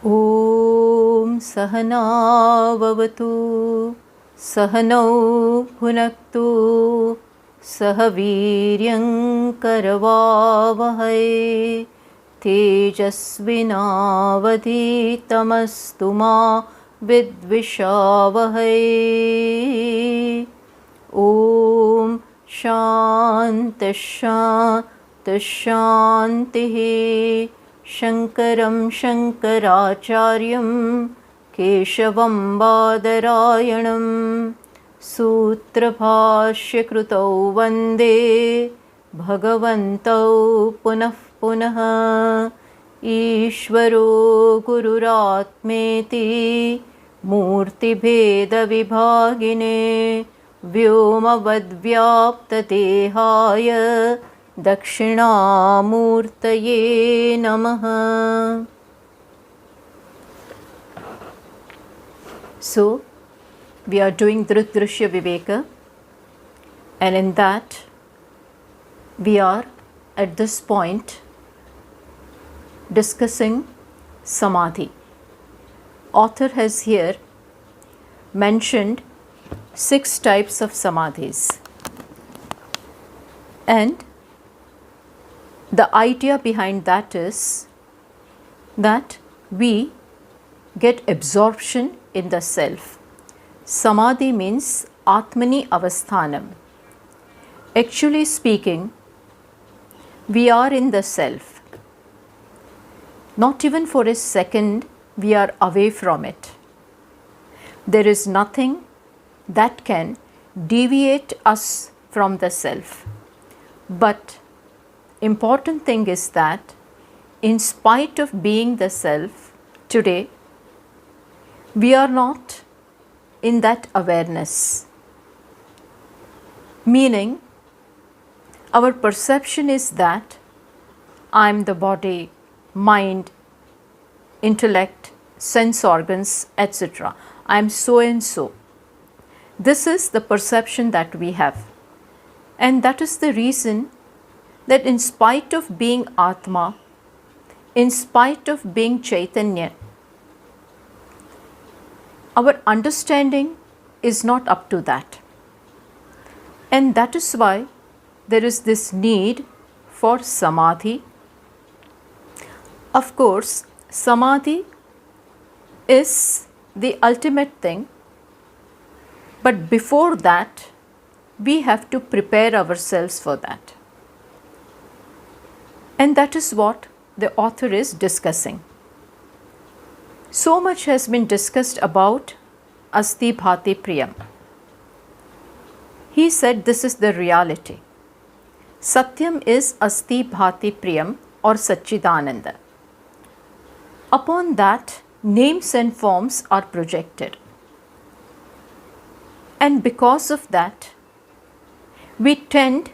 Om Sahana Vavatu Sahanau Bhunaktu Sahaviryam Karavavahai Tejasvinavadhitamastu ma Vidvishavahai. Om Shanti Shanti Shanti. Shankaram Shankaracharyam Keshavam Badarayanam Sutrabhashya Krutau Vande Bhagavantau Punah Punah Ishvaro Gururatmeti Murti Bheda Vibhagine Vyomavadvyaptatehaya Dakshinamurtaye Namaha. So, we are doing Drg Drashya Viveka, and in that we are at this point discussing Samadhi. Author has here mentioned 6 types of Samadhis, and the idea behind that is that we get absorption in the self. Samadhi means Atmani Avasthanam. Actually speaking, we are in the self. Not even for a second we are away from it. There is nothing that can deviate us from the self. But important thing is that in spite of being the self, today we are not in that awareness. Meaning, our perception is that I am the body, mind, intellect, sense organs, etc. I am so and so. This is the perception that we have. And that is the reason that in spite of being Atma, in spite of being Chaitanya, our understanding is not up to that. And that is why there is this need for Samadhi. Of course, Samadhi is the ultimate thing, but before that, we have to prepare ourselves for that. And that is what the author is discussing. So much has been discussed about Asti Bhati Priyam. He said this is the reality. Satyam is Asti Bhati Priyam or Satchidananda. Upon that, names and forms are projected. And because of that, we tend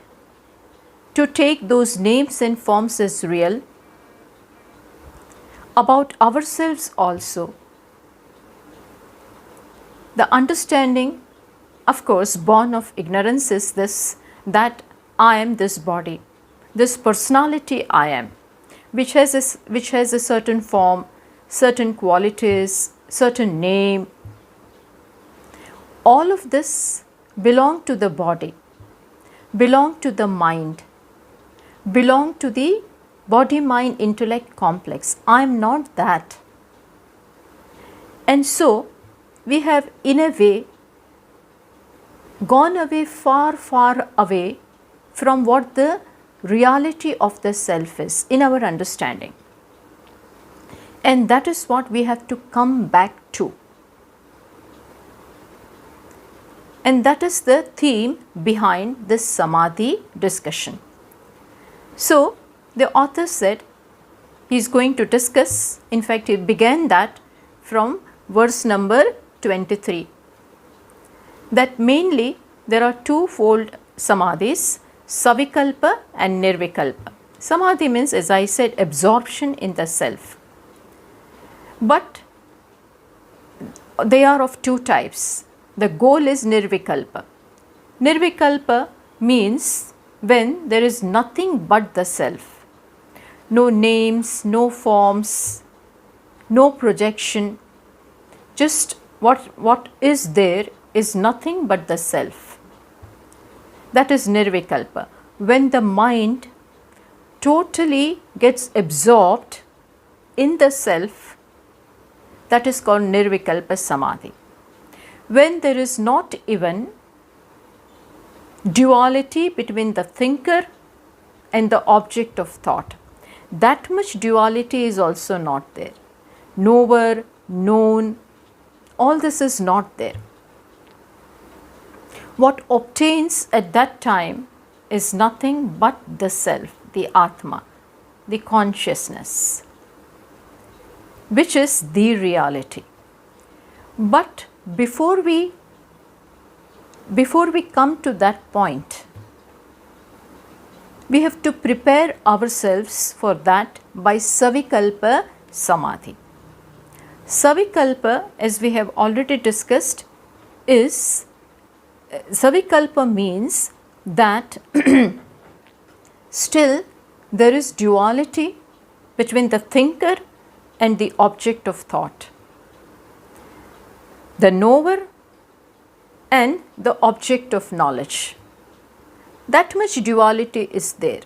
to take those names and forms as real. About ourselves also, the understanding, of course, born of ignorance is this, that I am this body, this personality I am, which has a certain form, certain qualities, certain name. All of this belong to the body, belong to the mind, belong to the body-mind-intellect complex. I am not that. And so, we have in a way gone away, far, far away from what the reality of the self is in our understanding. And that is what we have to come back to. And that is the theme behind this Samadhi discussion. So, the author said he is going to discuss, in fact, he began that from verse number 23, that mainly there are twofold Samadhis, Savikalpa and Nirvikalpa. Samadhi means, as I said, absorption in the self. But they are of two types. The goal is Nirvikalpa. Nirvikalpa means when there is nothing but the self. No names, no forms, no projection, just what is there is nothing but the self. That is Nirvikalpa. When the mind totally gets absorbed in the self, that is called Nirvikalpa Samadhi. When there is not even duality between the thinker and the object of thought, that much duality is also not there. Knower, known, all this is not there. What obtains at that time is nothing but the self, the Atma, the consciousness, which is the reality. But before we come to that point, we have to prepare ourselves for that by Savikalpa Samadhi. Savikalpa, as we have already discussed, is Savikalpa means that still there is duality between the thinker and the object of thought, the knower and the object of knowledge. That much duality is there.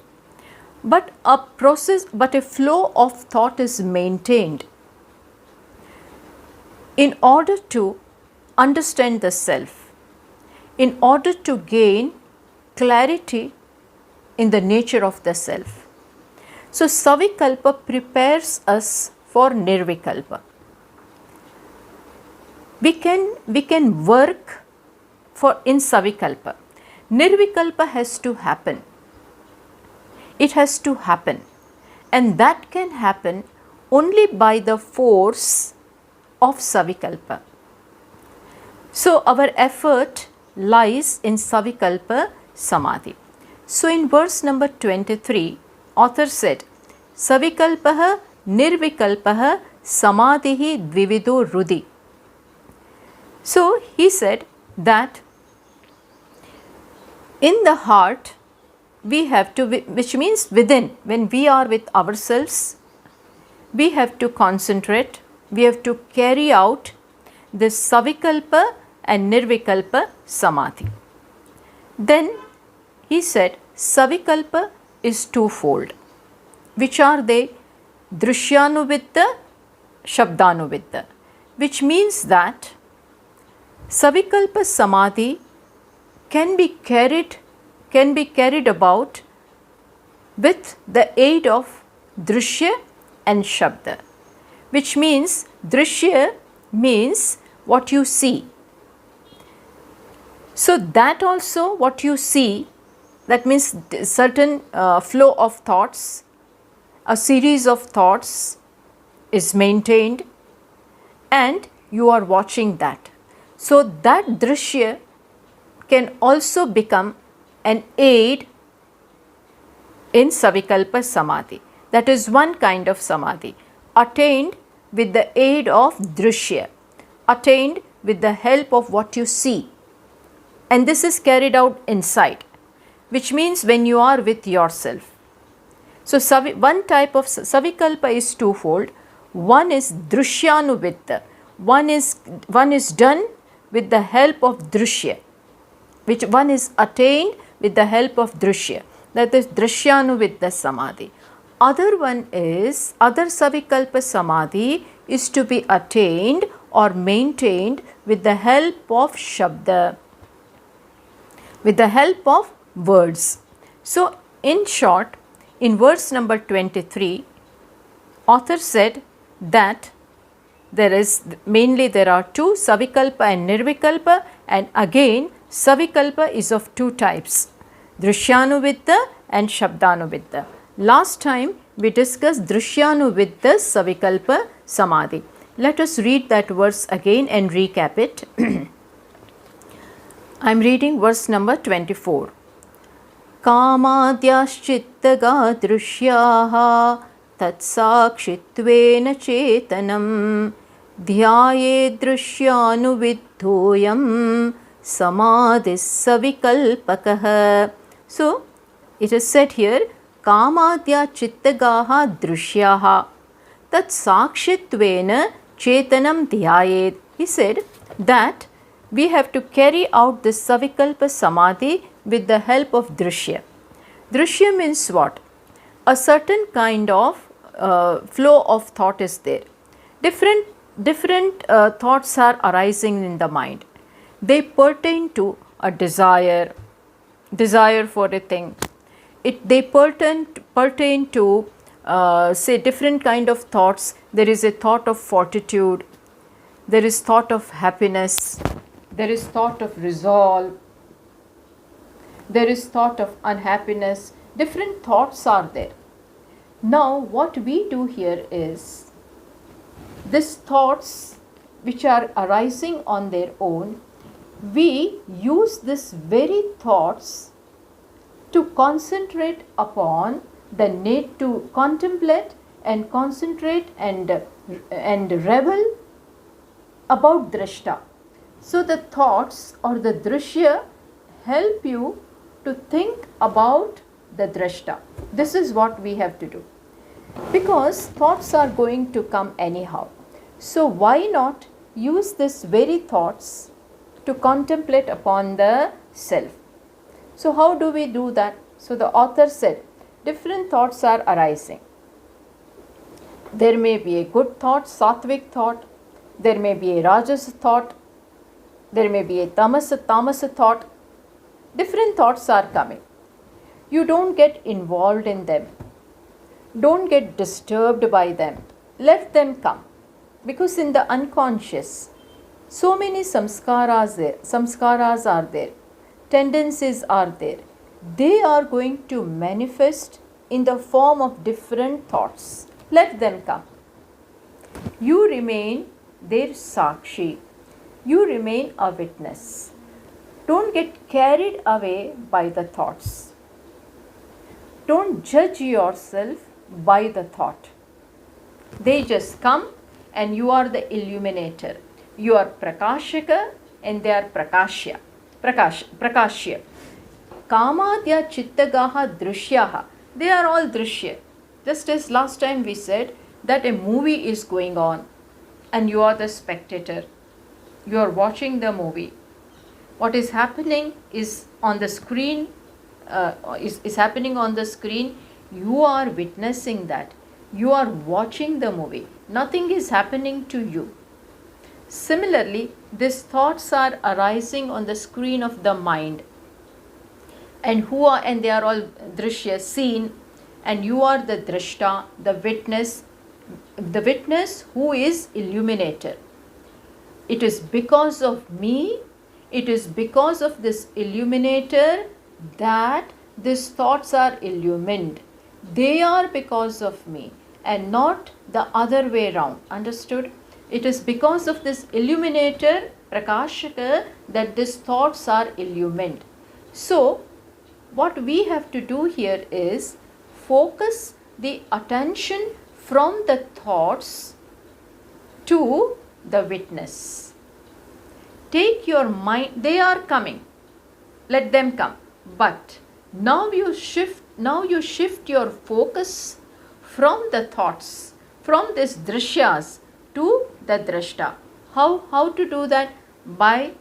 But a flow of thought is maintained in order to understand the self, in order to gain clarity in the nature of the self. So Savikalpa prepares us for Nirvikalpa. We can work in Savikalpa. Nirvikalpa has to happen. It has to happen. And that can happen only by the force of Savikalpa. So our effort lies in Savikalpa Samadhi. So in verse number 23, author said, Savikalpaha Nirvikalpaha Samadhihi Dvivido Rudi. So he said that in the heart we have to, which means within, when we are with ourselves, we have to concentrate, we have to carry out this Savikalpa and Nirvikalpa Samadhi. Then he said Savikalpa is twofold. Which are they? Drishyanuvidya, Shabdanuvidya, which means that Savikalpa Samadhi can be carried about with the aid of Drishya and Shabda, which means Drishya means what you see. So that also what you see, that means certain flow of thoughts, a series of thoughts is maintained and you are watching that. So that Drishya can also become an aid in Savikalpa Samadhi. That is one kind of Samadhi, attained with the aid of Drishya, attained with the help of what you see. And this is carried out inside, which means when you are with yourself. So one type of Savikalpa is twofold. One is Drishyanuvidya. One is done with the help of Drishya, which one is attained with the help of Drishya. That is Drishyanuvidya Samadhi. Other Savikalpa Samadhi is to be attained or maintained with the help of Shabda, with the help of words. So in short, in verse number 23, author said that there are two, Savikalpa and Nirvikalpa, and again Savikalpa is of two types, Drishyanuvidya and Shabdanuvidya. Last time we discussed Drishyanuvidya Savikalpa Samadhi. Let us read that verse again and recap it. I am reading verse number 24. Kamadhyaschittaga drishyaha tatsakshittvena chetanam dhyaye drishyanuvidhoyam samadhis savikalpakah. So It is said here, Kamadya chittagaha drishyaha tat sakshitvena chetanam dhyayet. He said that we have to carry out this Savikalpa Samadhi with the help of Drashya. Drashya means what? A certain kind of flow of thought is there. Different thoughts are arising in the mind. They pertain to a desire for a thing. They pertain to say different kind of thoughts. There is a thought of fortitude, there is thought of happiness, there is thought of resolve, there is thought of unhappiness. Different thoughts are there. Now what we do here is, these thoughts which are arising on their own, we use these very thoughts to concentrate upon the need to contemplate and concentrate and revel about Drashta. So the thoughts or the Drashya help you to think about the Drashta. This is what we have to do, because thoughts are going to come anyhow. So why not use these very thoughts to contemplate upon the self? So how do we do that? So the author said, different thoughts are arising. There may be a good thought, sattvic thought, there may be a rajas thought, there may be a tamas thought. Different thoughts are coming. You don't get involved in them. Don't get disturbed by them. Let them come. Because in the unconscious, so many samskaras are there, tendencies are there. They are going to manifest in the form of different thoughts. Let them come. You remain their sakshi. You remain a witness. Don't get carried away by the thoughts. Don't judge yourself by the thought. They just come and you are the illuminator. You are prakashika and they are prakashya. Prakashya. Kamadya chittagaha drishyaha. They are all drishya. Just as last time we said that a movie is going on and you are the spectator. You are watching the movie. What is happening is on the screen, is happening on the screen. You are witnessing that. You are watching the movie. Nothing is happening to you. Similarly, these thoughts are arising on the screen of the mind. And they are all drishya, seen, and you are the drashta, the witness who is illuminator. It is because of me, it is because of this illuminator that these thoughts are illumined. They are because of me and not the other way around. Understood? It is because of this illuminator, prakashaka, that these thoughts are illumined. So, what we have to do here is focus the attention from the thoughts to the witness. Take your mind, they are coming, let them come. But now you shift your focus from the thoughts, from these drishyas to the drashta. How to do that? By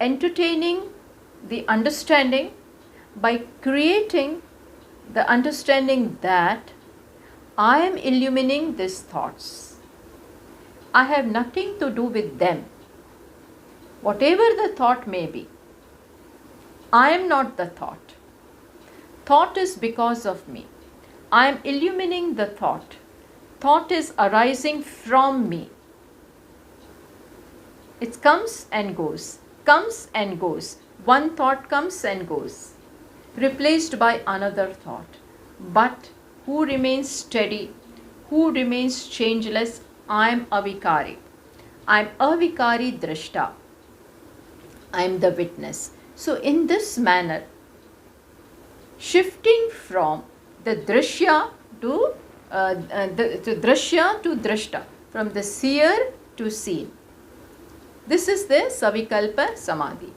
entertaining the understanding, by creating the understanding that I am illumining these thoughts. I have nothing to do with them. Whatever the thought may be, I am not the thought. Thought is because of me. I am illumining the thought. Thought is arising from me. It comes and goes, comes and goes. One thought comes and goes, replaced by another thought. But who remains steady? Who remains changeless? I am avikari. I am avikari drashta. I am the witness. So in this manner, shifting from the drashya to drashta, from the seer to seen. This is the Savikalpa Samadhi,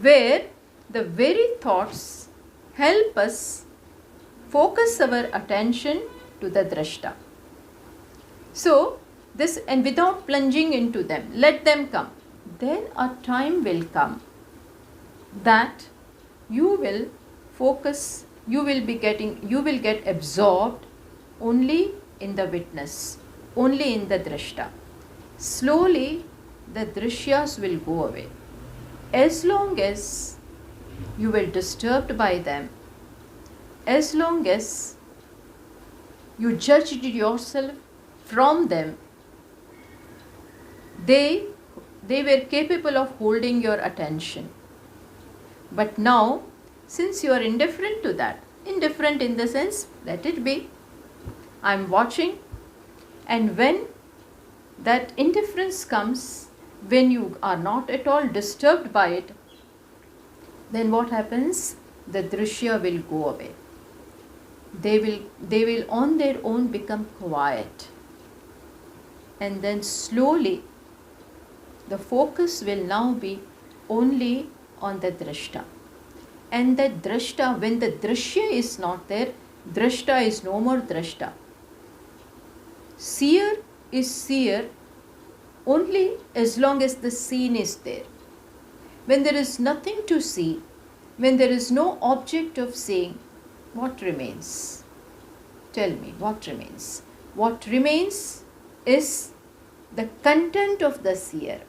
where the very thoughts help us focus our attention to the drashta. So, this, and without plunging into them, let them come. Then a time will come that you will focus, you will get absorbed only in the witness, only in the drashta. Slowly the drishyas will go away. As long as you were disturbed by them, as long as you judged yourself from them, they were capable of holding your attention. But now, since you are indifferent to that, indifferent in the sense, let it be, I am watching, and when that indifference comes, when you are not at all disturbed by it, then what happens? The drishya will go away. They will on their own become quiet, and then slowly the focus will now be only on the drashta. And the drashta, when the drishya is not there, drashta is no more drashta. Seer is seer only as long as the seen is there. When there is nothing to see, when there is no object of seeing, what remains? Tell me, what remains? What remains is the content of the seer.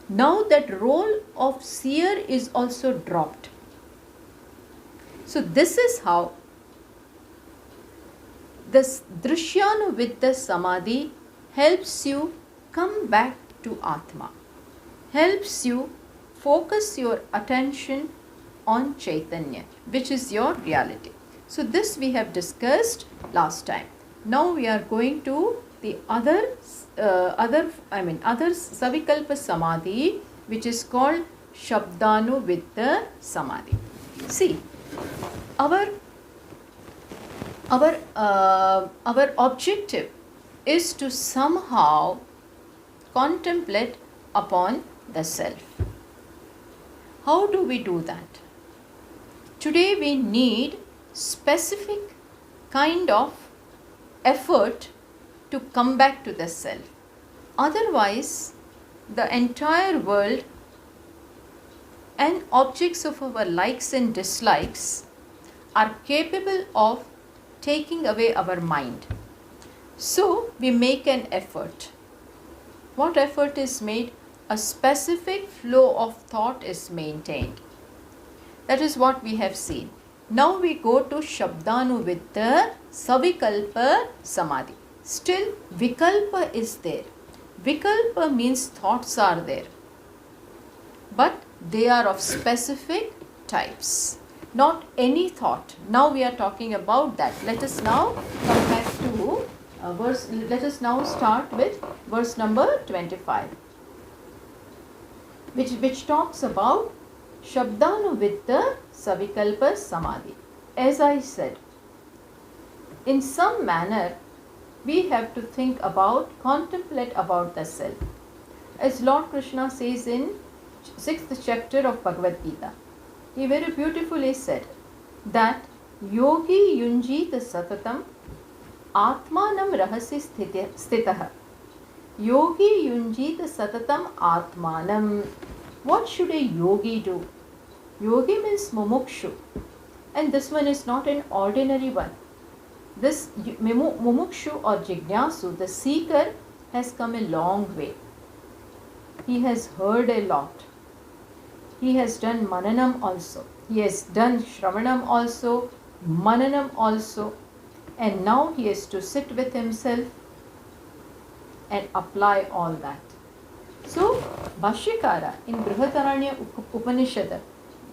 Now that role of seer is also dropped. So this is how this drishyanu with the samadhi helps you come back to Atma, helps you focus your attention on Chaitanya, which is your reality. So this we have discussed last time. Now we are going to the other Savikalpa Samadhi, which is called Shabdanu with the Samadhi. See, our objective is to somehow contemplate upon the self. How do we do that? Today we need specific kind of effort to come back to the self. Otherwise, the entire world and objects of our likes and dislikes are capable of taking away our mind. So, we make an effort. What effort is made? A specific flow of thought is maintained. That is what we have seen. Now we go to Shabdanu with the Savikalpa Samadhi. Still, Vikalpa is there. Vikalpa means thoughts are there, but they are of specific types. Not any thought. Now we are talking about that. Let us now come back to let us now start with verse number 25, which talks about Shabdanu with the Savikalpa Samadhi. As I said, in some manner we have to think about, contemplate about the self. As Lord Krishna says in 6th chapter of Bhagavad Gita, he very beautifully said that Yogi yunjit satatam atmanam rahasi stitah. Yogi yunjit satatam atmanam. What should a yogi do? Yogi means mumukshu, and this one is not an ordinary one. This mumukshu or jignasu, the seeker, has come a long way. He has heard a lot. He has done mananam also. He has done shravanam also, mananam also, and now he has to sit with himself and apply all that. So, Bhashyakara in Brihadaranya Upanishad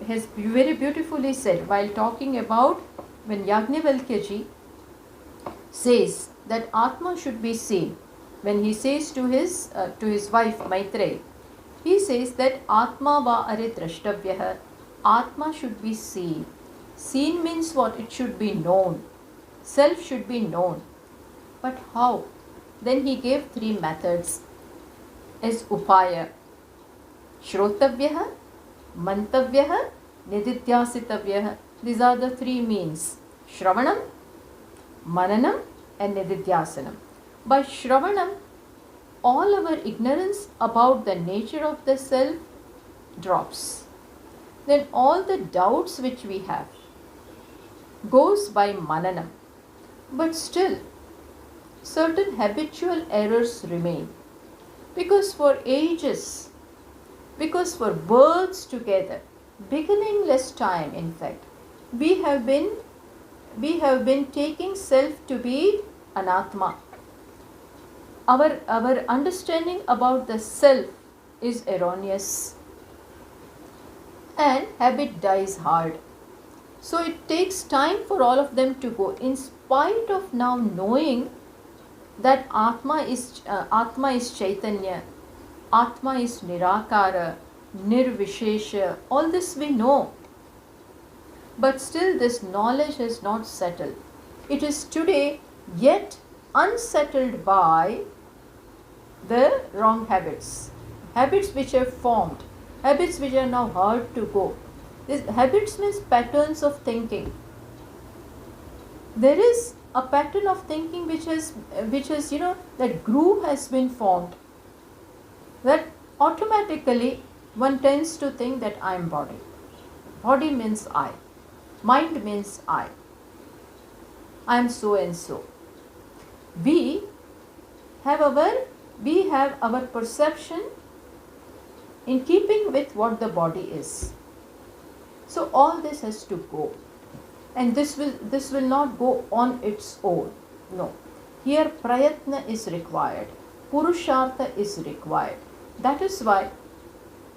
has very beautifully said, while talking about when Yajnavalkya says that Atma should be seen, when he says to his wife Maitreyi, he says that Atma va are drashtavyah, Atma should be seen. Seen means what? It should be known. Self should be known. But how? Then he gave 3 methods as upaya: shrotavyah, mantavyah, nididhyasitavyah. These are the three means: Shravanam, Mananam and Nididhyasanam. By Shravanam, all our ignorance about the nature of the self drops. Then all the doubts which we have goes by Mananam. But still, certain habitual errors remain. Because for ages, because for births together, beginningless time in fact, we have been taking self to be Anatma. Our understanding about the self is erroneous, and habit dies hard. So it takes time for all of them to go, in spite of now knowing that Atma is Chaitanya, Atma is Nirakara, Nirvishesha, all this we know. But still this knowledge has not settled. It is today yet unsettled by the wrong habits. Habits which have formed, habits which are now hard to go. These habits means patterns of thinking. There is a pattern of thinking which has that groove has been formed, that automatically one tends to think that I am body. Body means I. Mind means I am so and so. We have our perception in keeping with what the body is. So all this has to go, and this will not go on its own. No, here prayatna is required, purushartha is required. That is why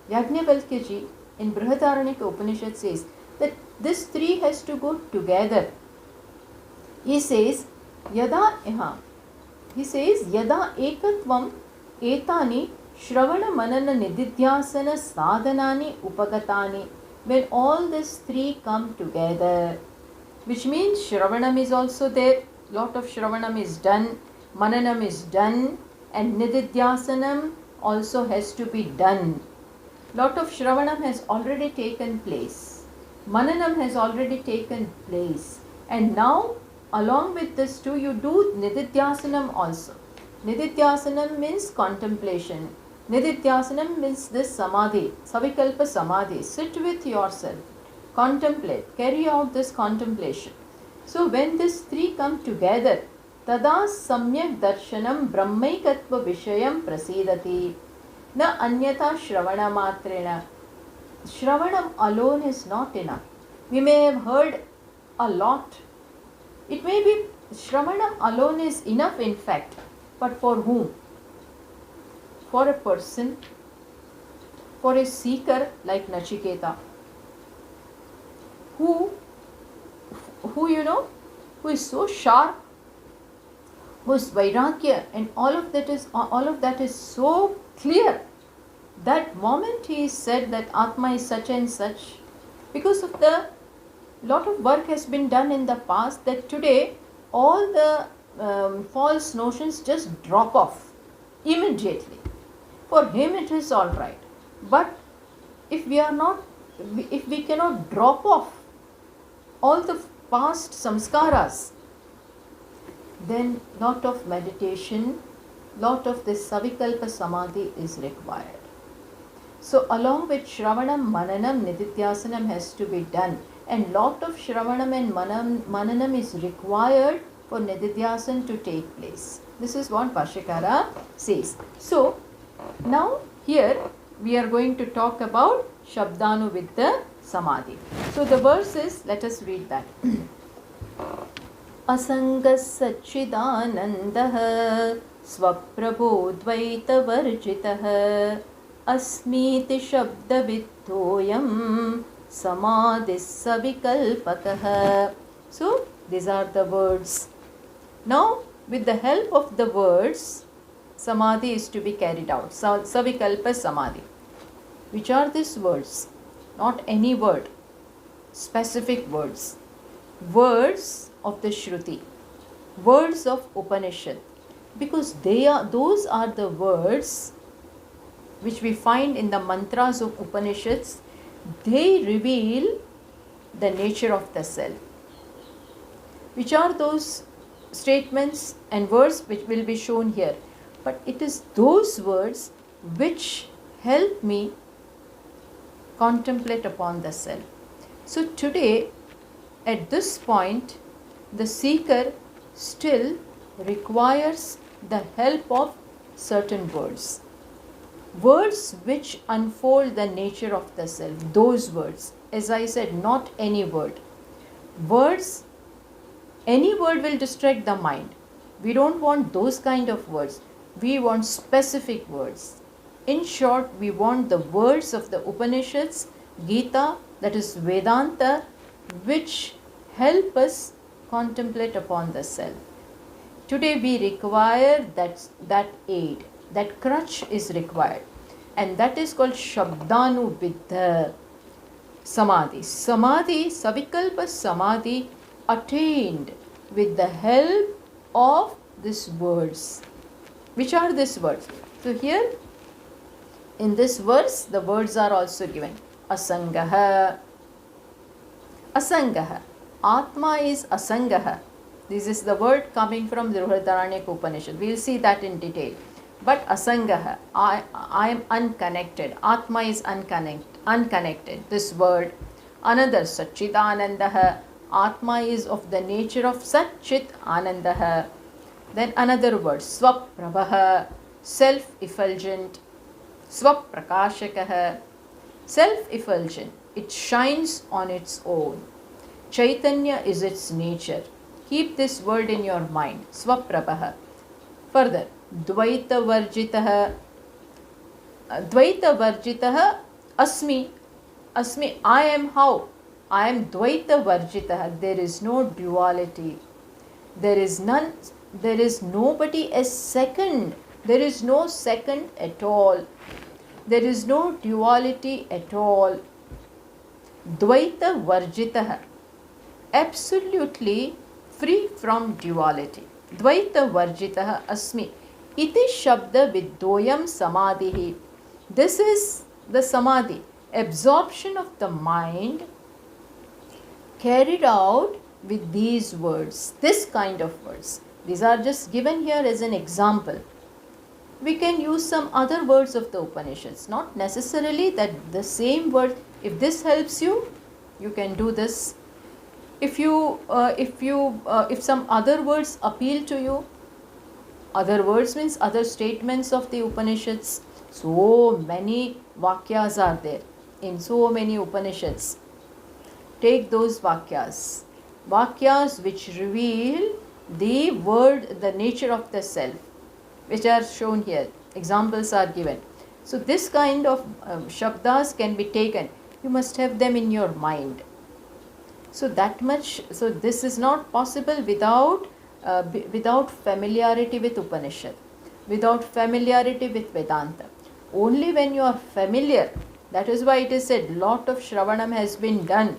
Yajnavalkya ji in Brihadaranyaka Upanishad says that this three has to go together. He says yada ekatvam etani shravana manana nididhyasana sadhanani upagatani. When all these three come together, which means Shravanam is also there, lot of Shravanam is done, Mananam is done, and Nididhyasanam also has to be done. Lot of Shravanam has already taken place, Mananam has already taken place, and now along with this too you do Nididhyasanam also. Nididhyasanam means contemplation. Nididhyasanam means this Samadhi, Savikalpa Samadhi. Sit with yourself, contemplate, carry out this contemplation. So when these three come together, tada samyak darshanam brahmaikatva vishayam prasidati na anyata shravana matrena. Shravanam alone is not enough. We may have heard a lot. It may be Shravanam alone is enough in fact, but for whom? For a person, for a seeker like Nachiketa, who is so sharp, whose vairagya and all of that is so clear. That moment he said that Atma is such and such, because of the lot of work has been done in the past, that today all the false notions just drop off immediately. For him it is all right, but if we cannot drop off all the past samskaras, then lot of meditation, lot of this Savikalpa Samadhi is required. So along with Shravanam, Mananam, Nididhyasanam has to be done, and lot of Shravanam and Mananam is required for Nididhyasan to take place. This is what Bhashyakara says. So now here we are going to talk about Shabdanuviddha Samadhi. So the verse is, let us read that. Asangas Satchidanandah Swaprabho Dvaita Varjitah Asmiti Shabdavidhoyam Samadhis Savikalpakah. So these are the words. Now with the help of the words, Samadhi is to be carried out. Savikalpa Samadhi. Which are these words? Not any word, specific words. Words of the Shruti, words of Upanishad, because those are the words which we find in the mantras of Upanishads, they reveal the nature of the self. Which are those statements and words which will be shown here? But it is those words which help me contemplate upon the self. So today, at this point, the seeker still requires the help of certain words. Words which unfold the nature of the self. Those words, as I said, not any word. Words, any word will distract the mind. We don't want those kind of words. We want specific words. In short, we want the words of the Upanishads, Gita, that is Vedanta, which help us contemplate upon the self. Today we require that aid, that crutch is required, and that is called Shabdanubiddha Samadhi. Samadhi, Savikalpa Samadhi, attained with the help of these words. Which are these words? So here in this verse, the words are also given. Asangaha. Asangaha. Atma is Asangaha. This is the word coming from the Brihadaranyaka Upanishad. We will see that in detail. But Asangaha, I am unconnected. Atma is unconnected. This word. Another Satchidanandaha. Atma is of the nature of Satchit Anandaha. Then another word, Swaprabhaha, self-effulgent. Swaprakashakaha, self-effulgent. It shines on its own. Chaitanya is its nature. Keep this word in your mind. Swaprabhaha. Further, Dvaita Varjitaha. Dvaita Varjitaha Asmi. Asmi, I am how? I am Dvaita Varjitaha. There is no duality. There is none. There is nobody as second. There is no second at all. There is no duality at all. Dvaita Varjitaha. Absolutely free from duality. Dvaita Varjitaha Asmi. Iti Shabda Viddoyam Samadhi. This is the Samadhi, absorption of the mind carried out with these words, this kind of words. These are just given here as an example. We can use some other words of the Upanishads, not necessarily that the same word. If this helps you, you can do this. If some other words appeal to you, other words means other statements of the Upanishads. So many vakyas are there in so many Upanishads. Take those vakyas. Vakyas which reveal the word, the nature of the self, which are shown here. Examples are given. So this kind of shabdas can be taken. You must have them in your mind. So that much. So this is not possible without familiarity with Upanishad, without familiarity with Vedanta. Only when you are familiar. That is why it is said, lot of Shravanam has been done.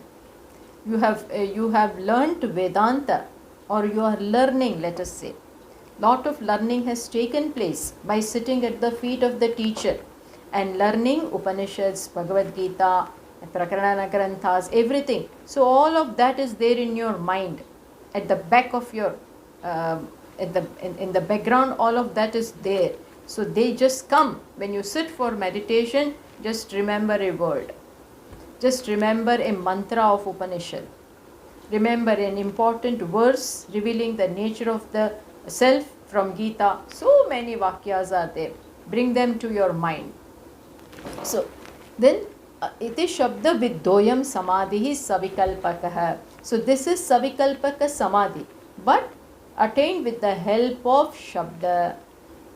You have learnt Vedanta, or you are learning, let us say. Lot of learning has taken place by sitting at the feet of the teacher and learning Upanishads, Bhagavad Gita, Prakarana Granthas, everything. So all of that is there in your mind, at the back of your, in the background, all of that is there. So they just come. When you sit for meditation, just remember a word. Just remember a mantra of Upanishad. Remember an important verse revealing the nature of the self from Gita. So many vakyas are there. Bring them to your mind. So then, iti shabda viddoyam samadhi savikalpakaha. So this is savikalpaka samadhi, but attained with the help of shabda,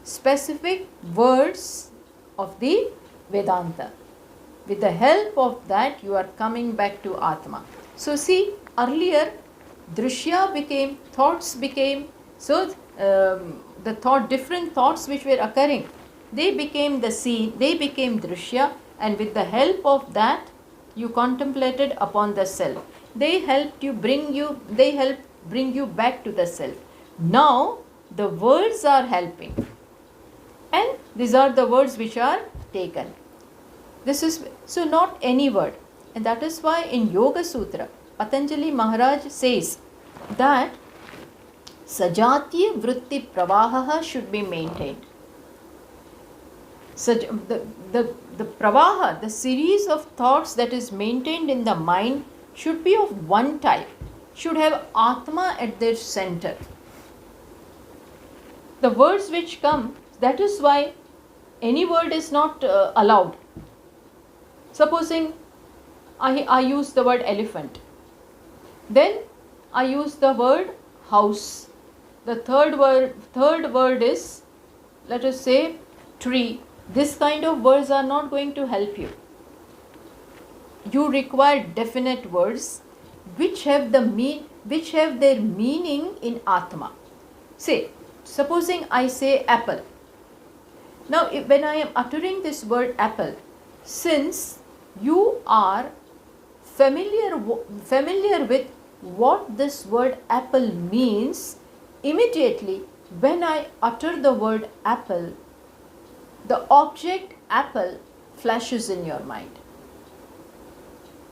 specific words of the Vedanta. With the help of that, you are coming back to Atma. So see, earlier Drashya became, thoughts became, so different thoughts which were occurring, they became the scene, they became Drashya, and with the help of that, you contemplated upon the self. They helped bring you back to the self. Now, the words are helping. And these are the words which are taken. This is, so not any word. And that is why in Yoga Sutra, Patanjali Maharaj says that Sajatiya Vritti Pravaha should be maintained. So the Pravaha, the series of thoughts that is maintained in the mind should be of one type, should have Atma at their center. The words which come, that is why any word is not allowed. Supposing I use the word elephant, then I use the word house. The third word is, let us say, tree. This kind of words are not going to help you. You require definite words which have their meaning in Atma. Say, supposing I say apple. Now, when I am uttering this word apple, since you are familiar with what this word apple means, immediately when I utter the word apple, the object apple flashes in your mind.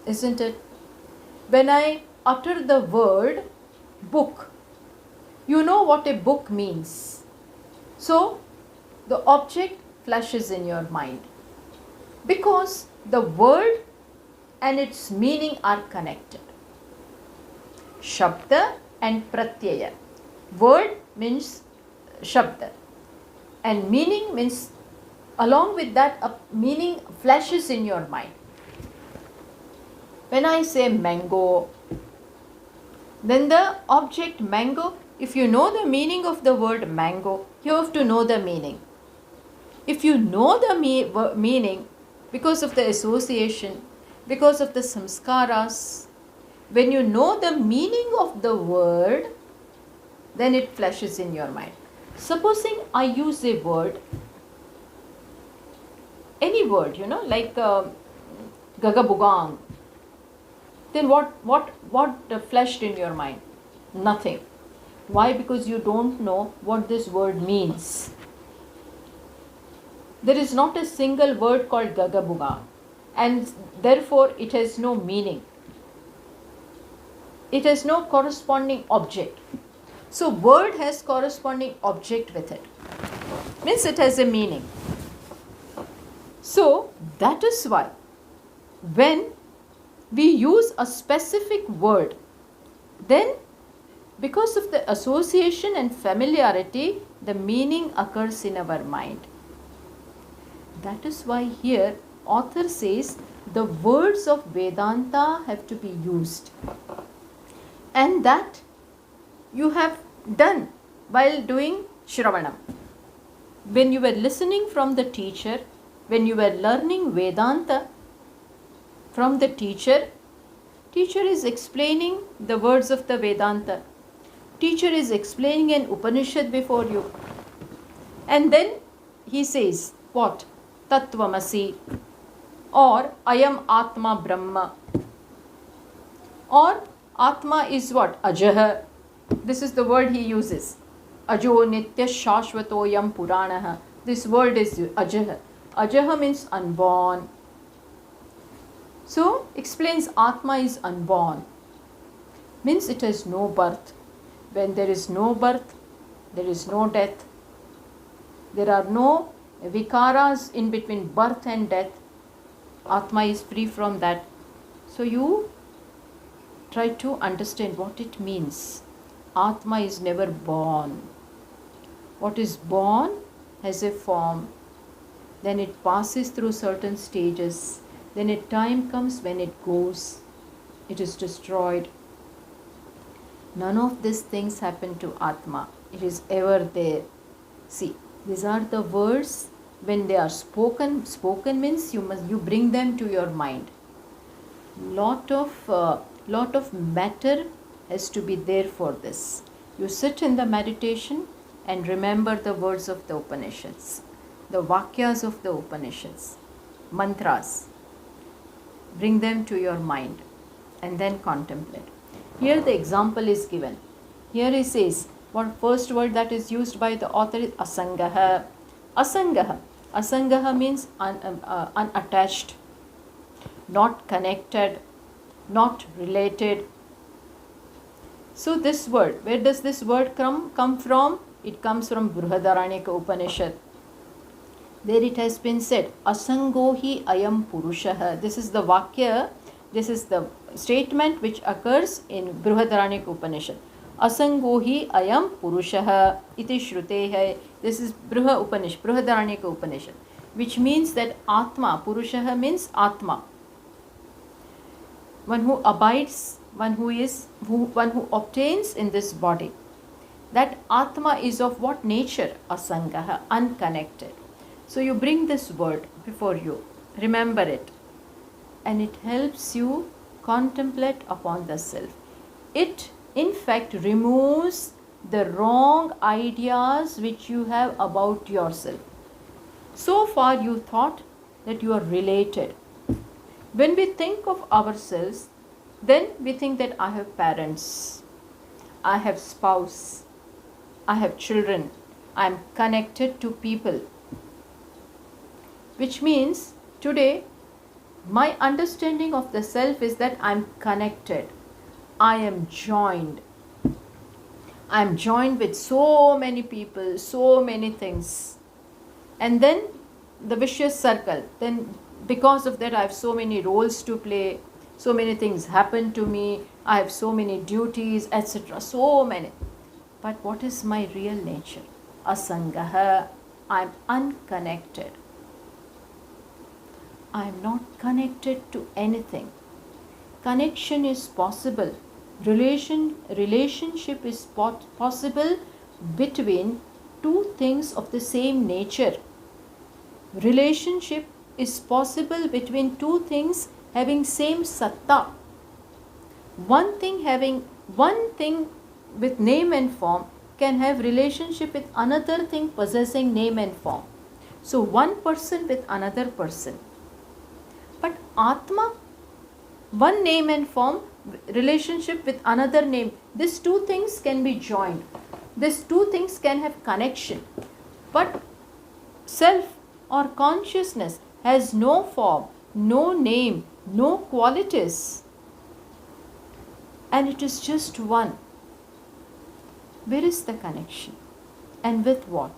Isn't it? When I utter the word book, you know what a book means. So, the object flashes in your mind because the word and its meaning are connected. Shabda and pratyaya. Word means shabda and meaning means, along with that, a meaning flashes in your mind. When I say mango, then the object mango, if you know the meaning of the word mango, you have to know the meaning. If you know the meaning because of the association, because of the samskaras, when you know the meaning of the word, then it flashes in your mind. Supposing I use a word, any word, like gagabugang, then what flashed in your mind? Nothing. Why? Because you don't know what this word means. There is not a single word called gagabugang, and therefore it has no meaning. It has no corresponding object. So word has corresponding object with it. Means it has a meaning. So that is why when we use a specific word, then because of the association and familiarity, the meaning occurs in our mind. That is why here author says the words of Vedanta have to be used. And that you have done while doing Shravanam. When you were listening from the teacher, when you were learning Vedanta from the teacher is explaining the words of the Vedanta. Teacher is explaining an Upanishad before you. And then he says, what? Tattvamasi, or Ayam Atma Brahma, or Atma is what? Ajaha. This is the word he uses. Ajo Nitya Shashvatoyam Puranaha. This word is Ajaha. Ajaha means unborn. So explains Atma is unborn. Means it has no birth. When there is no birth, there is no death. There are no vikaras in between birth and death. Atma is free from that. So you try to understand what it means. Atma is never born. What is born has a form. Then it passes through certain stages. Then a time comes when it goes. It is destroyed. None of these things happen to Atma. It is ever there. See, these are the words when they are spoken. Spoken means you bring them to your mind. Lot of matter has to be there for this. You sit in the meditation and remember the words of the Upanishads, the Vakyas of the Upanishads, mantras. Bring them to your mind and then contemplate. Here the example is given. Here he says, what first word that is used by the author is asangaha. Asangaha. Asangaha means unattached. not connected, not related. So this word, where does this word come from? It comes from Brihadaranyaka Upanishad. There it has been said, Asangohi ayam purushah. This is the Vakya, this is the statement which occurs in Brihadaranyaka Upanishad. Asangohi ayam purushah iti shruteha. This is Brihadaranyaka Upanishad, which means that Atma, Purushah means Atma. One who abides, one who obtains in this body. That Atma is of what nature? Asangaha, unconnected. So you bring this word before you, remember it, and it helps you contemplate upon the self. It in fact removes the wrong ideas which you have about yourself. So far you thought that you are related. When we think of ourselves, then we think that I have parents, I have spouse, I have children, I am connected to people. Which means today my understanding of the self is that I am connected, I am joined. I am joined with so many people, so many things. And then the vicious circle. Then because of that I have so many roles to play, so many things happen to me, I have so many duties, etc. So many. But what is my real nature? Asangaha. I am unconnected. I am not connected to anything. Connection is possible. Relationship is possible between two things of the same nature. Relationship is possible between two things having same satta. One thing with name and form can have relationship with another thing possessing name and form. So one person with another person. But Atma, one name and form, relationship with another name, these two things can be joined. These two things can have connection. But self or consciousness has no form, no name, no qualities. And it is just one. Where is the connection? And with what?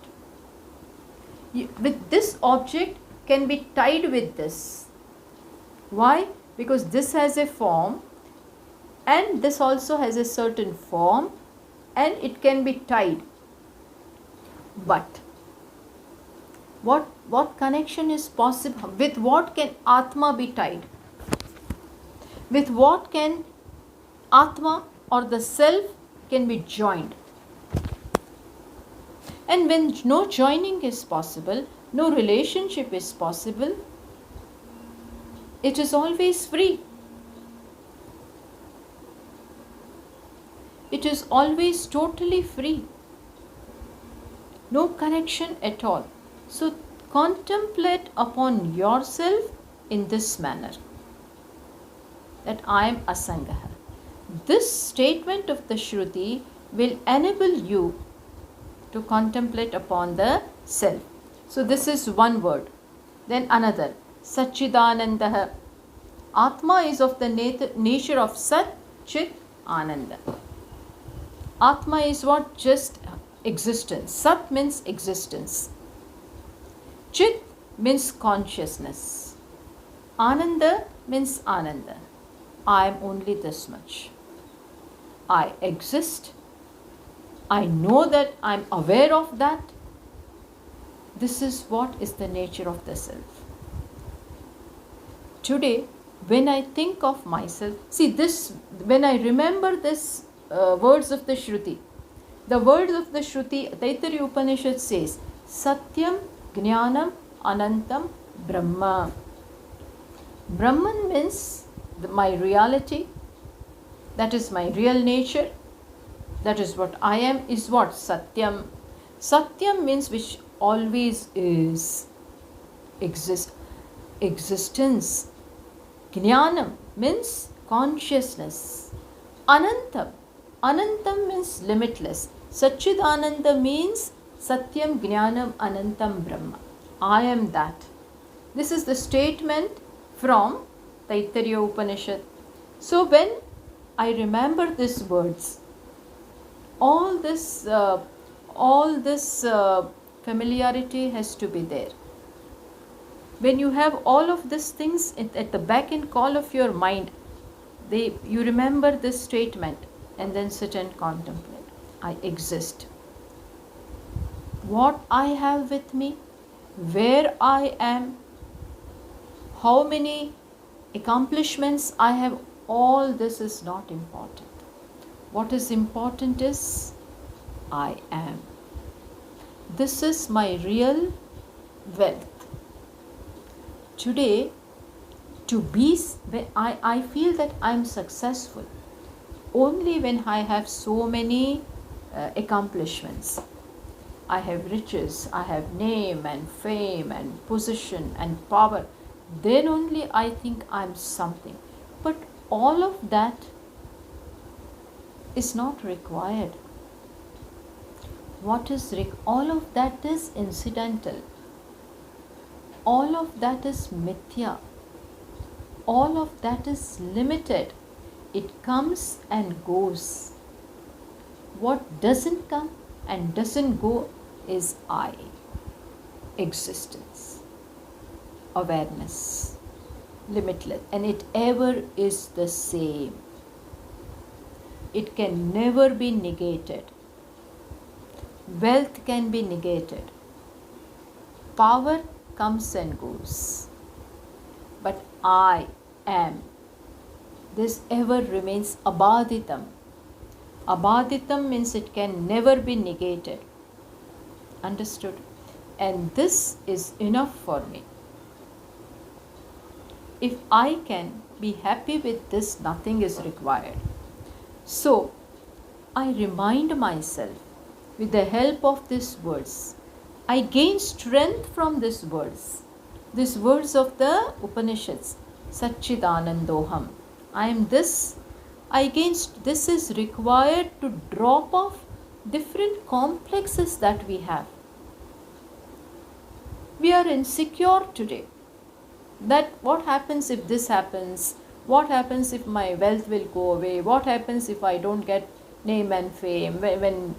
With this object can be tied with this. Why? Because this has a form and this also has a certain form and it can be tied. But what connection is possible? With what can Atma be tied? With what can Atma or the self can be joined? And when no joining is possible, no relationship is possible, it is always free. It is always totally free. No connection at all. So contemplate upon yourself in this manner, that I am Asangaha. This statement of the Shruti will enable you to contemplate upon the self. So this is one word. Then another, Satchidanandaha. Atma is of the nature of Sat, Chit, Ananda. Atma is what? Just existence. Sat means existence. Chit means consciousness. Ananda means Ananda. I am only this much. I exist. I know that I am aware of that. This is what is the nature of the self. Today, when I think of myself, see this, when I remember this words of the Shruti, the words of the Shruti, Taittiriya Upanishad says, Satyam, Jnanam, Anantam, Brahma. Brahman means my reality, that is my real nature, that is what I am, is what? Satyam. Satyam means which always is, existence. Jnanam means consciousness. Anantam. Anantam means limitless. Satchidananda means Satyam, Jnanam, Anantam, Brahma. I am that. This is the statement from Taittiriya Upanishad. So when I remember these words, all this familiarity has to be there. When you have all of these things at the back and call of your mind, you remember this statement and then sit and contemplate. I exist. What I have with me, where I am, how many accomplishments I have, all this is not important. What is important is I am. This is my real wealth. Today, I feel that I am successful only when I have so many accomplishments. I have riches, I have name and fame and position and power. Then only I think I am something. But all of that is not required. All of that is incidental. All of that is mithya. All of that is limited. It comes and goes. What doesn't come and doesn't go is I. Existence. Awareness. Limitless. And it ever is the same. It can never be negated. Wealth can be negated. Power comes and goes. But I am. This ever remains abaditam. Abaditam means it can never be negated. Understood? And this is enough for me. If I can be happy with this, nothing is required. So, I remind myself with the help of these words. I gain strength from these words of the Upanishads. Satchidanandoham. I am this. This is required to drop off different complexes that we have. We are insecure today. That what happens if this happens? What happens if my wealth will go away? What happens if I don't get name and fame? When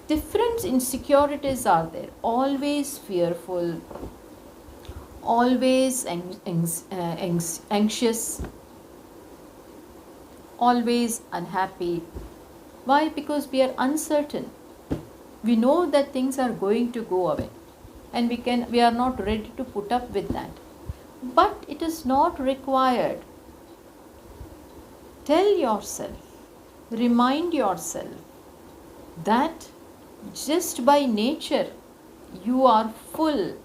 different insecurities are there. Always fearful. Always anxious. Always unhappy. Why? Because we are uncertain. We know that things are going to go away. And we are not ready to put up with that. But it is not required. Tell yourself, remind yourself that just by nature you are full.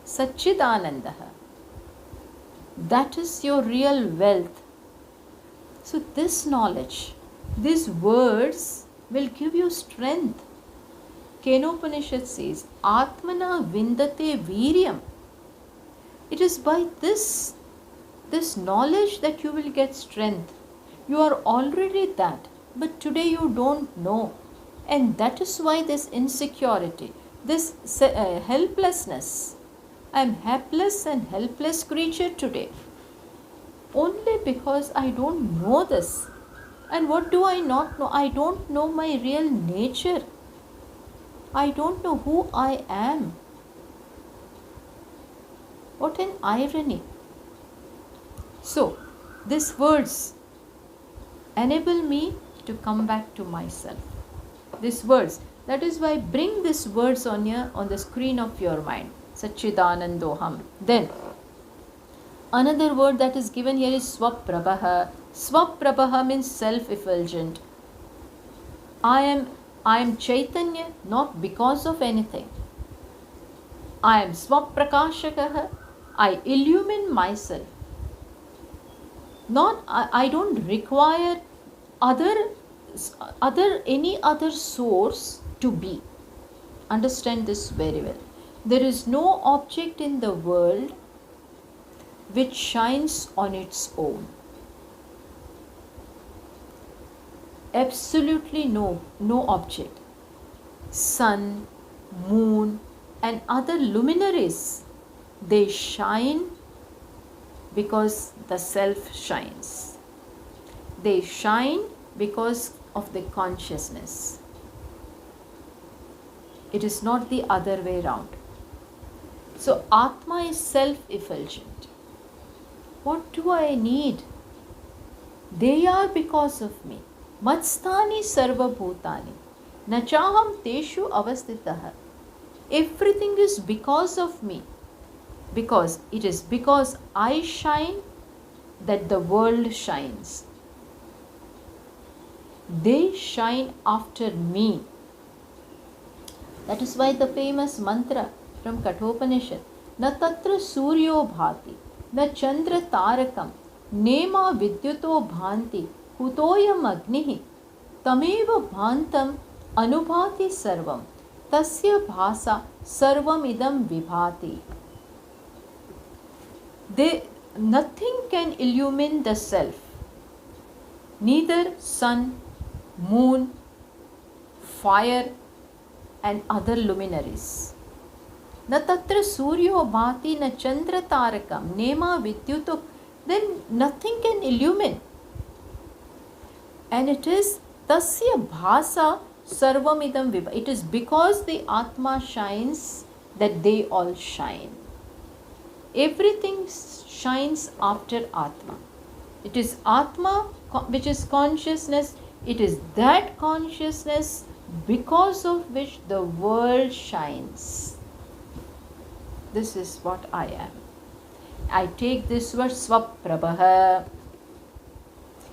Satchidanandaha. That is your real wealth. So this knowledge, these words will give you strength. Kenopanishad says, Atmana vindate viryam. It is by this knowledge that you will get strength. You are already that, but today you don't know. And that is why this insecurity, this helplessness. I am hapless and helpless creature today. Only because I don't know this. And what do I not know? I don't know my real nature. I don't know who I am. What an irony. So, these words enable me to come back to myself. These words. That is why bring these words on the screen of your mind. Satchidanandoham. Then, another word that is given here is Swaprabha. Swaprabha means self-effulgent. I am Chaitanya not because of anything. I am Swaprakashakaha. I illumine myself. I don't require any other source to be. Understand this very well. There is no object in the world which shines on its own. Absolutely no object. Sun, moon and other luminaries, they shine because the self shines. They shine because of the consciousness. It is not the other way round. So Atma is self-effulgent. What do I need? They are because of me. Matstani sarva bhutani. Nachaham teshu avastitaha. Everything is because of me. Because it is because I shine that the world shines. They shine after me. That is why the famous mantra from Kathopanishad, na tatra suryo bhati, na chandra tarakam, nema vidyuto bhanti, kutoyam agnihi, tameva bhantam anubhati sarvam, tasya bhasa sarvam idam vibhati. Nothing can illumine the self. Neither sun, moon, fire and other luminaries. Na tatra suryo bhati na chandra tarakam nema vidyuto. Then nothing can illumine. And it is tasya bhasa sarvam idam vibha. It is because the Atma shines that they all shine. Everything shines after Atma. It is Atma which is consciousness. It is that consciousness because of which the world shines. This is what I am. I take this word Swaprabha,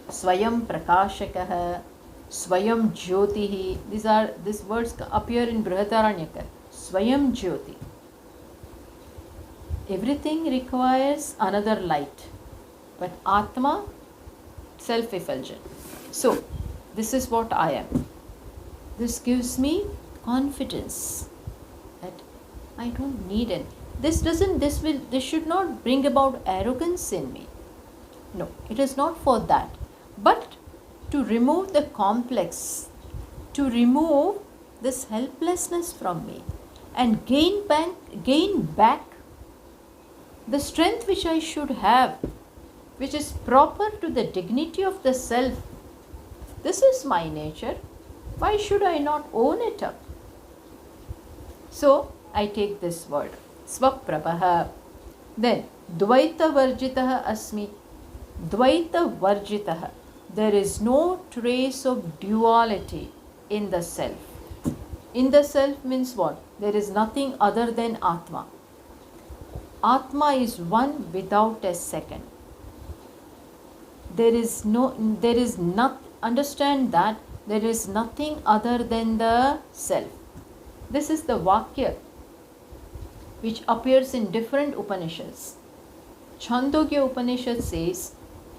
Swayam Prakashakaha, Swayam Jyotihi. These words appear in Brihadaranyaka. Swayam Jyoti. Everything requires another light, but Atma, self-effulgent. So, this is what I am. This gives me confidence that I don't need it. This should not bring about arrogance in me. No, it is not for that. But to remove the complex, to remove this helplessness from me and gain back the strength which I should have, which is proper to the dignity of the self. This is my nature. Why should I not own it up? So I take this word, Swaprabha. Then, Dvaita Varjitaha Asmi. Dvaita Varjitaha. There is no trace of duality in the self. In the self means what? There is nothing other than Atma. Atma is one without a second. Understand that there is nothing other than the self. This is the Vakya which appears in different Upanishads. Chandogya Upanishad says,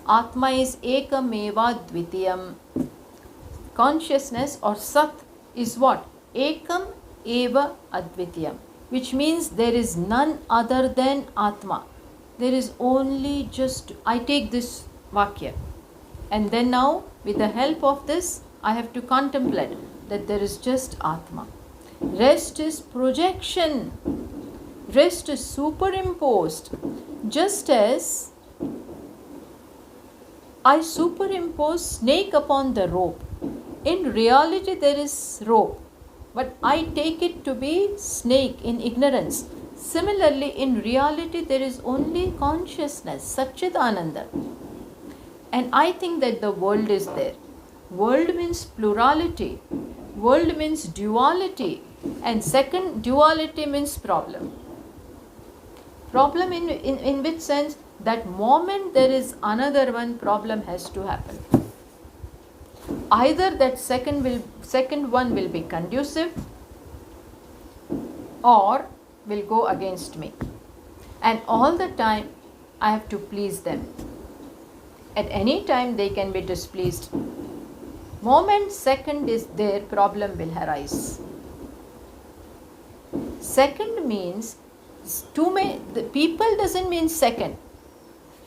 Atma is Ekameva Dvitiyam. Consciousness or Sat is what? Ekam Eva Advitiyam. Which means there is none other than Atma. There is only just, I take this Vakya. And then now, with the help of this, I have to contemplate that there is just Atma. Rest is projection. Rest is superimposed. Just as I superimpose snake upon the rope. In reality, there is rope. But I take it to be snake in ignorance. Similarly, in reality, there is only consciousness, Satchidananda. And I think that the world is there. World means plurality. World means duality. And second, duality means problem. Problem in which sense? That moment there is another one, problem has to happen. Either that second one will be conducive or will go against me. And all the time I have to please them. At any time they can be displeased. Moment second is there, problem will arise. Second means the people doesn't mean second,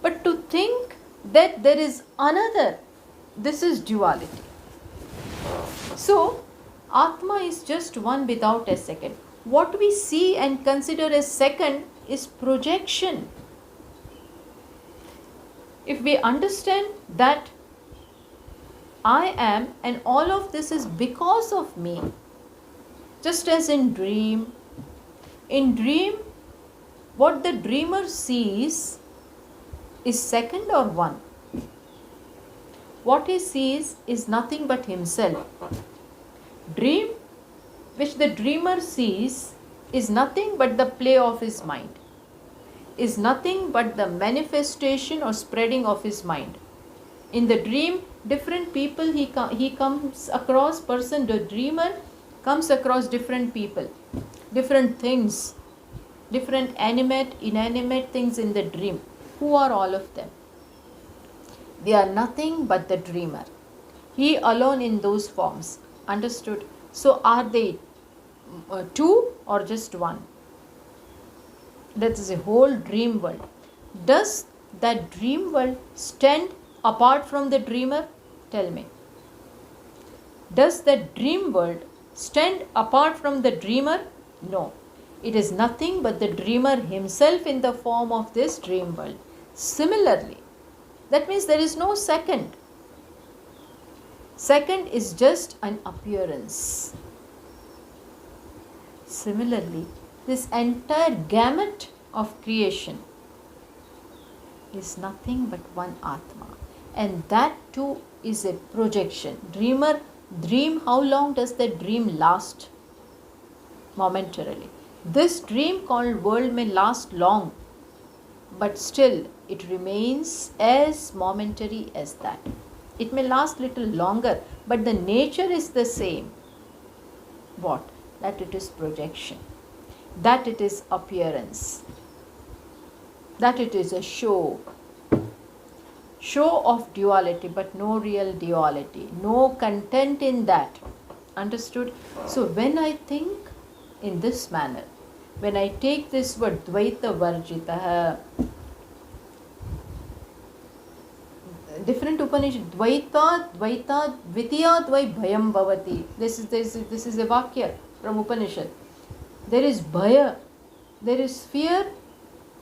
but to think that there is another, this is duality. So Atma is just one without a second. What we see and consider as second is projection. If we understand that I am and all of this is because of me, just as in dream, what the dreamer sees is second or one. What he sees is nothing but himself. Dream which the dreamer sees is nothing but the play of his mind, is nothing but the manifestation or spreading of his mind. In the dream, different people he comes across, the dreamer comes across different people, different things, different animate, inanimate things in the dream. Who are all of them? They are nothing but the dreamer. He alone in those forms. Understood? So are they two or just one? That is a whole dream world. Does that dream world stand apart from the dreamer? Tell me. Does that dream world stand apart from the dreamer? No. It is nothing but the dreamer himself in the form of this dream world. Similarly, that means there is no second. Second is just an appearance. Similarly, this entire gamut of creation is nothing but one Atma, and that too is a projection. Dream, how long does the dream last? Momentarily. This dream called world may last long, but still it remains as momentary as that. It may last little longer, but the nature is the same. What? That it is projection, that it is appearance, that it is a show of duality, but no real duality, no content in that. Understood? So when I think in this manner, when I take this word Dvaita Varjitah, different Upanishad, Dvaita, Vidya, Dvai Bhayam Bhavati. This is a Vakya from Upanishad. There is Bhaya, there is fear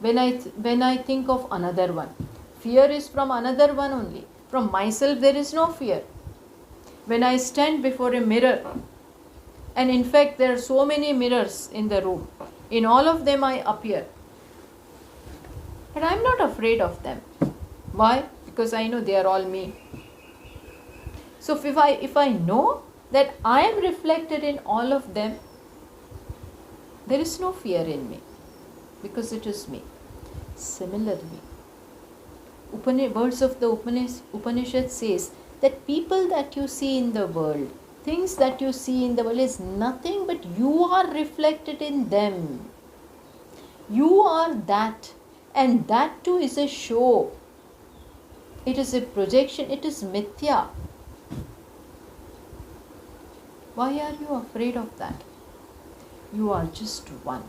when I think of another one. Fear is from another one only. From myself there is no fear. When I stand before a mirror, and in fact there are so many mirrors in the room, in all of them I appear. And I am not afraid of them. Why? Because I know they are all me. So if I know that I am reflected in all of them, there is no fear in me, because it is me. Similarly, words of the Upanishad says that people that you see in the world, things that you see in the world is nothing but you are reflected in them. You are that, and that too is a show. It is a projection, it is mithya. Why are you afraid of that? You are just one.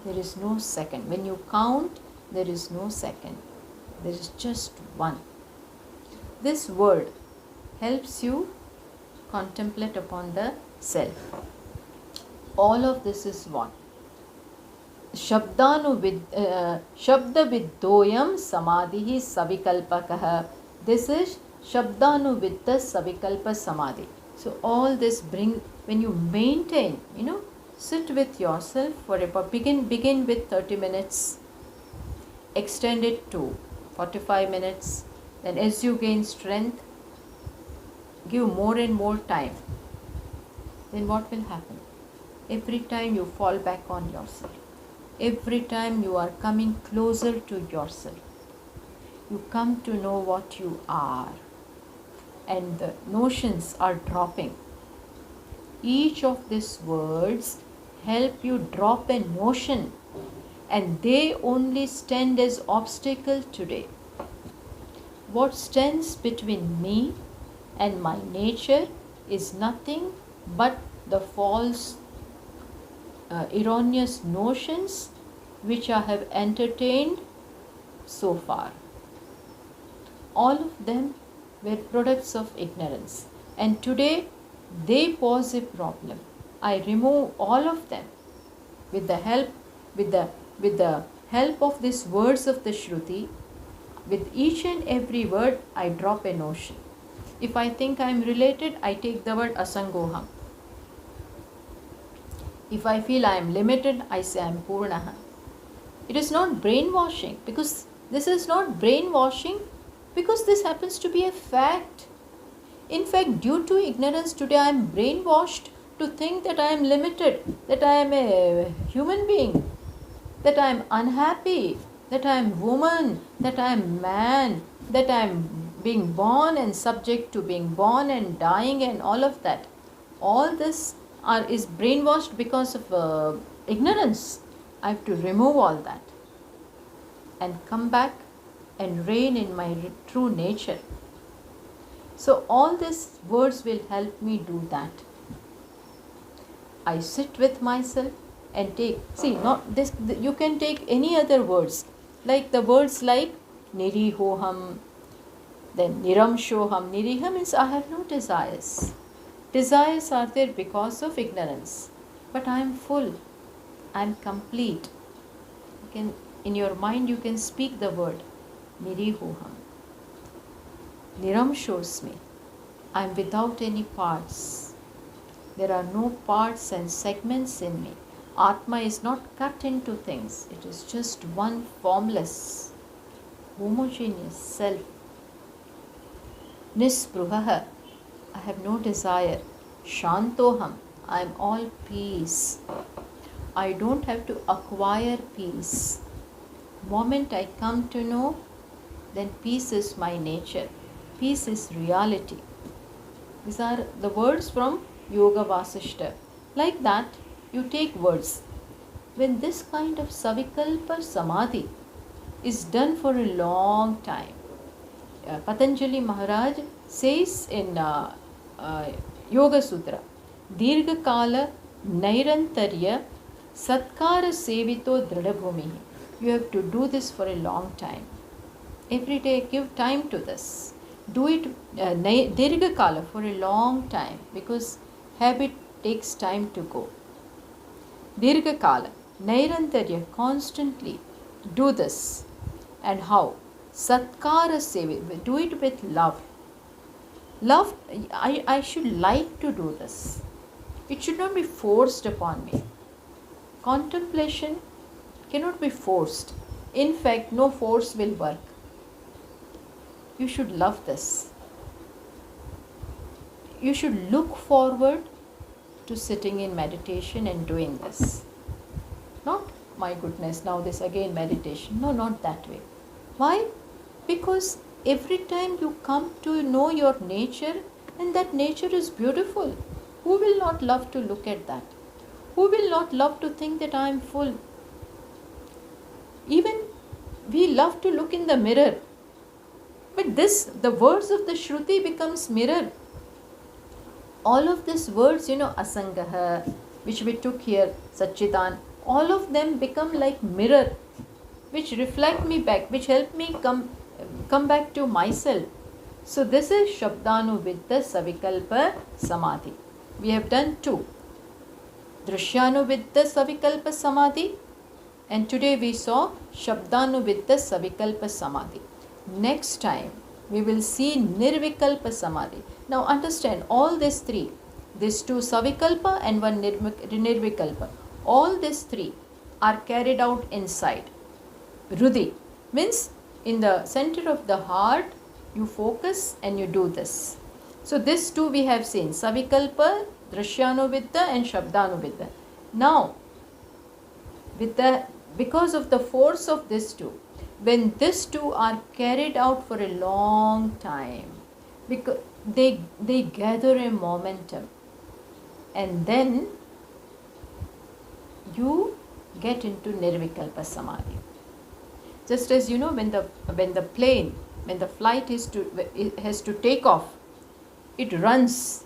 There is no second. When you count, there is no second. There is just one. This word helps you contemplate upon the self. All of this is what? Shabda viddoyam samadhi savikalpakah. This is Shabdanuvidda Savikalpa Samadhi. So all this when you maintain, sit with yourself for about, begin with 30 minutes, extend it to 45 minutes, then as you gain strength, give more and more time. Then what will happen? Every time you fall back on yourself, every time you are coming closer to yourself, you come to know what you are, and the notions are dropping. Each of these words help you drop a notion, and they only stand as obstacle today. What stands between me and my nature is nothing but the false, erroneous notions which I have entertained so far. All of them were products of ignorance, and today they pose a problem. I remove all of them with the help of these words of the Shruti. With each and every word, I drop a notion. If I think I am related, I take the word asangoham. If I feel I am limited, I say I am purnaha. It is not brainwashing, because this is not brainwashing, because this happens to be a fact. In fact, due to ignorance today, I am brainwashed to think that I am limited, that I am a human being, that I am unhappy, that I am woman, that I am man, that I am being born and subject to being born and dying and all of that. All this is brainwashed because of ignorance. I have to remove all that and come back and reign in my true nature. So all these words will help me do that. I sit with myself and take, see, not this, you can take any other words, like the words like nirihoham, then niramshoham. Niriha means I have no desires. Desires are there because of ignorance, but I am full, I am complete. You can, in your mind you can speak the word nirihoham. Niram shows me I am without any parts. There are no parts and segments in me. Atma is not cut into things. It is just one formless, homogeneous self. Nispruhaha, I have no desire. Shantoham, I am all peace. I don't have to acquire peace. Moment I come to know, then peace is my nature. Peace is reality. These are the words from Yoga Vasishta. Like that, you take words. When this kind of Savikalpa Samadhi is done for a long time, Patanjali Maharaj says in Yoga Sutra, Dirgha Kala Nairantarya Satkara Sevito Dridabhumi. You have to do this for a long time. Every day give time to this. Do it Dirgha Kala, for a long time, because habit takes time to go. Dirgha Kala, Nairantarya, constantly do this. And how? Satkara Sevi, do it with love. Love, I should like to do this. It should not be forced upon me. Contemplation cannot be forced. In fact, no force will work. You should love this. You should look forward to sitting in meditation and doing this. Not, my goodness, now this again meditation. No, not that way. Why? Because every time you come to know your nature, and that nature is beautiful, who will not love to look at that? Who will not love to think that I am full? Even we love to look in the mirror. But this, the words of the Shruti becomes mirror. All of these words, Asangaha, which we took here, Satchidan, all of them become like mirror, which reflect me back, which help me come back to myself. So this is Shabdanuvidya Savikalpa Samadhi. We have done 2. Drashyanuvidya Savikalpa Samadhi, and today we saw Shabdanuvidya Savikalpa Samadhi. Next time we will see Nirvikalpa Samadhi. Now understand, all these 3, these 2 Savikalpa and 1 Nirvikalpa, all these 3 are carried out inside. Rudhi means in the center of the heart you focus and you do this. So these 2 we have seen, Savikalpa, Drashyanuvidya and Shabdanuvidya. Now because of the force of these 2, when these 2 are carried out for a long time, because they gather a momentum, and then you get into Nirvikalpa Samadhi. Just as when the flight has to take off, it runs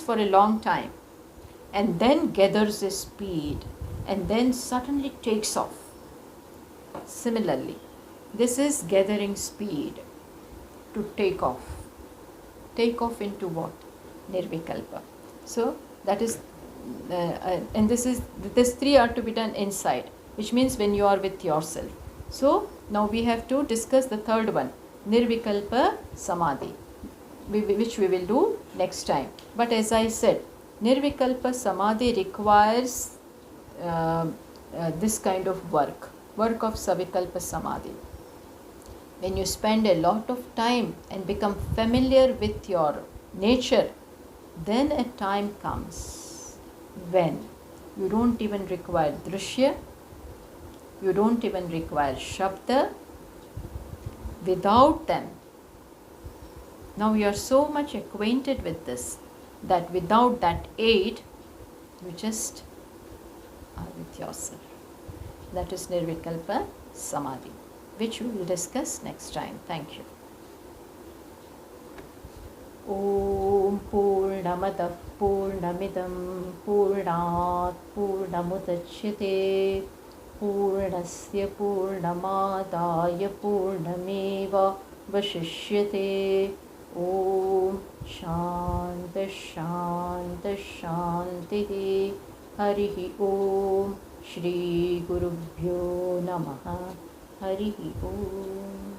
for a long time and then gathers a speed and then suddenly takes off. Similarly, this is gathering speed to take off. Take off into what? Nirvikalpa. So that is, and these 3 are to be done inside, which means when you are with yourself. So now we have to discuss the third one, Nirvikalpa Samadhi, which we will do next time. But as I said, Nirvikalpa Samadhi requires this kind of work of Savikalpa Samadhi. When you spend a lot of time and become familiar with your nature, then a time comes when you don't even require Drashya, you don't even require Shabda. Without them, now you are so much acquainted with this that without that aid, you just are with yourself. That is Nirvikalpa Samadhi, which we will discuss next time. Thank you. Om Purnamadav Purnamidam Purnat Purnamudachyate Purnasya Purnamadaya Purnameva Vashishyate. Om Shanta Shanta Shanti. Harihi Om. Shri Gurubhyo Namaha. Harihi Om.